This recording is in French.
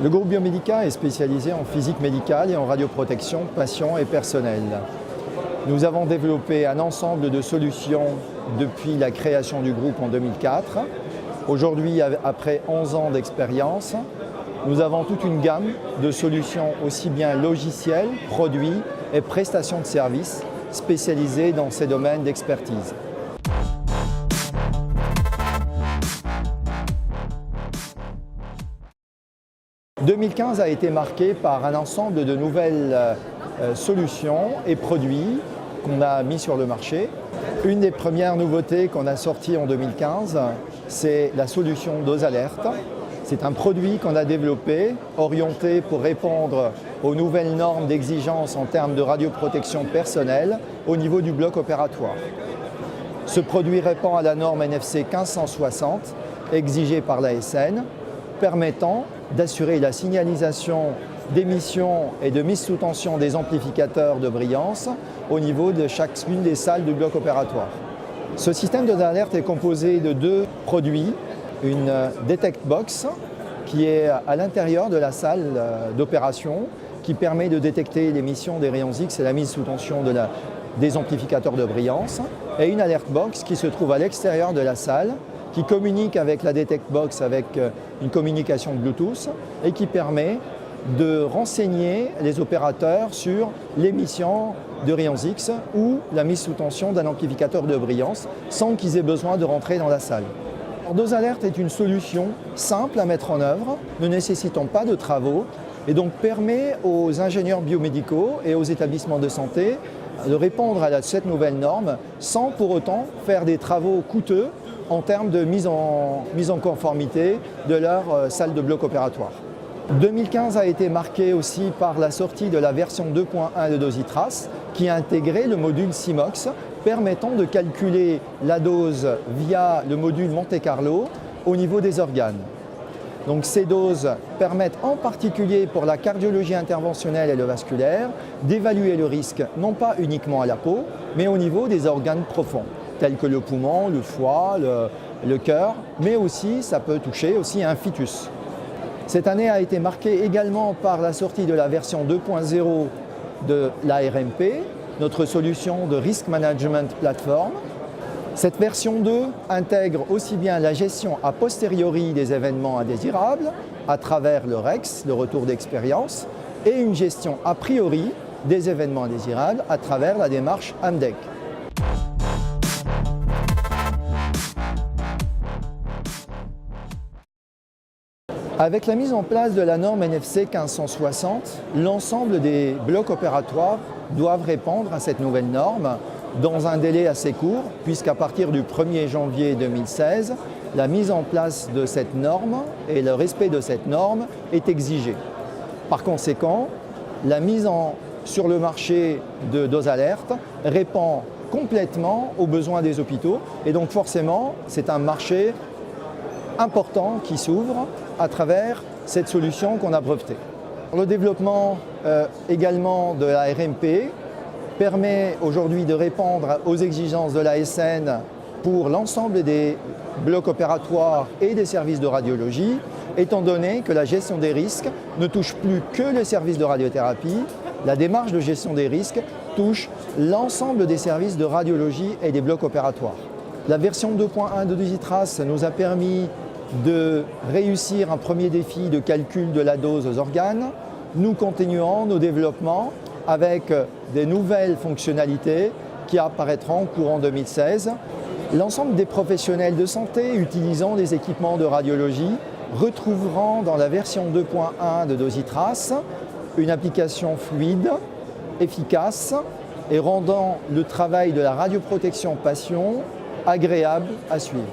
Le groupe Biomedica est spécialisé en physique médicale et en radioprotection patient et personnel. Nous avons développé un ensemble de solutions depuis la création du groupe en 2004. Aujourd'hui, après 11 ans d'expérience, nous avons toute une gamme de solutions aussi bien logiciels, produits et prestations de services spécialisées dans ces domaines d'expertise. « 2015 a été marqué par un ensemble de nouvelles solutions et produits qu'on a mis sur le marché. Une des premières nouveautés qu'on a sorties en 2015, c'est la solution DoseAlert. C'est un produit qu'on a développé, orienté pour répondre aux nouvelles normes d'exigence en termes de radioprotection personnelle au niveau du bloc opératoire. Ce produit répond à la norme NFC 1560 exigée par l'ASN, permettant d'assurer la signalisation d'émission et de mise sous tension des amplificateurs de brillance au niveau de chacune des salles du bloc opératoire. Ce système d'alerte est composé de deux produits, une Detect Box qui est à l'intérieur de la salle d'opération qui permet de détecter l'émission des rayons X et la mise sous tension des amplificateurs de brillance, et une Alert Box qui se trouve à l'extérieur de la salle qui communique avec la Detect Box avec une communication Bluetooth et qui permet de renseigner les opérateurs sur l'émission de rayons X ou la mise sous tension d'un amplificateur de brillance sans qu'ils aient besoin de rentrer dans la salle. DoseAlert est une solution simple à mettre en œuvre, ne nécessitant pas de travaux et donc permet aux ingénieurs biomédicaux et aux établissements de santé de répondre à cette nouvelle norme sans pour autant faire des travaux coûteux en termes de mise en conformité de leur salle de bloc opératoire. 2015 a été marqué aussi par la sortie de la version 2.1 de Dositras qui a intégré le module Simox permettant de calculer la dose via le module Monte Carlo au niveau des organes. Donc ces doses permettent en particulier pour la cardiologie interventionnelle et le vasculaire d'évaluer le risque non pas uniquement à la peau mais au niveau des organes profonds tels que le poumon, le foie, le cœur, mais aussi ça peut toucher aussi un fœtus. Cette année a été marquée également par la sortie de la version 2.0 de l'ARMP, notre solution de Risk Management Platform. Cette version 2 intègre aussi bien la gestion a posteriori des événements indésirables à travers le REX, le retour d'expérience, et une gestion a priori des événements indésirables à travers la démarche AMDEC. Avec la mise en place de la norme NFC 1560, l'ensemble des blocs opératoires doivent répondre à cette nouvelle norme dans un délai assez court, puisqu'à partir du 1er janvier 2016, la mise en place de cette norme et le respect de cette norme est exigé. Par conséquent, la mise sur le marché de DoseAlert répond complètement aux besoins des hôpitaux et donc forcément, c'est un marché important qui s'ouvre à travers cette solution qu'on a brevetée. Le développement également de la RMP permet aujourd'hui de répondre aux exigences de l'ASN pour l'ensemble des blocs opératoires et des services de radiologie, étant donné que la gestion des risques ne touche plus que les services de radiothérapie, la démarche de gestion des risques touche l'ensemble des services de radiologie et des blocs opératoires. La version 2.1 de Dositras nous a permis de réussir un premier défi de calcul de la dose aux organes. Nous continuons nos développements avec des nouvelles fonctionnalités qui apparaîtront courant 2016. L'ensemble des professionnels de santé utilisant des équipements de radiologie retrouveront dans la version 2.1 de Dositras une application fluide, efficace et rendant le travail de la radioprotection patient agréable à suivre.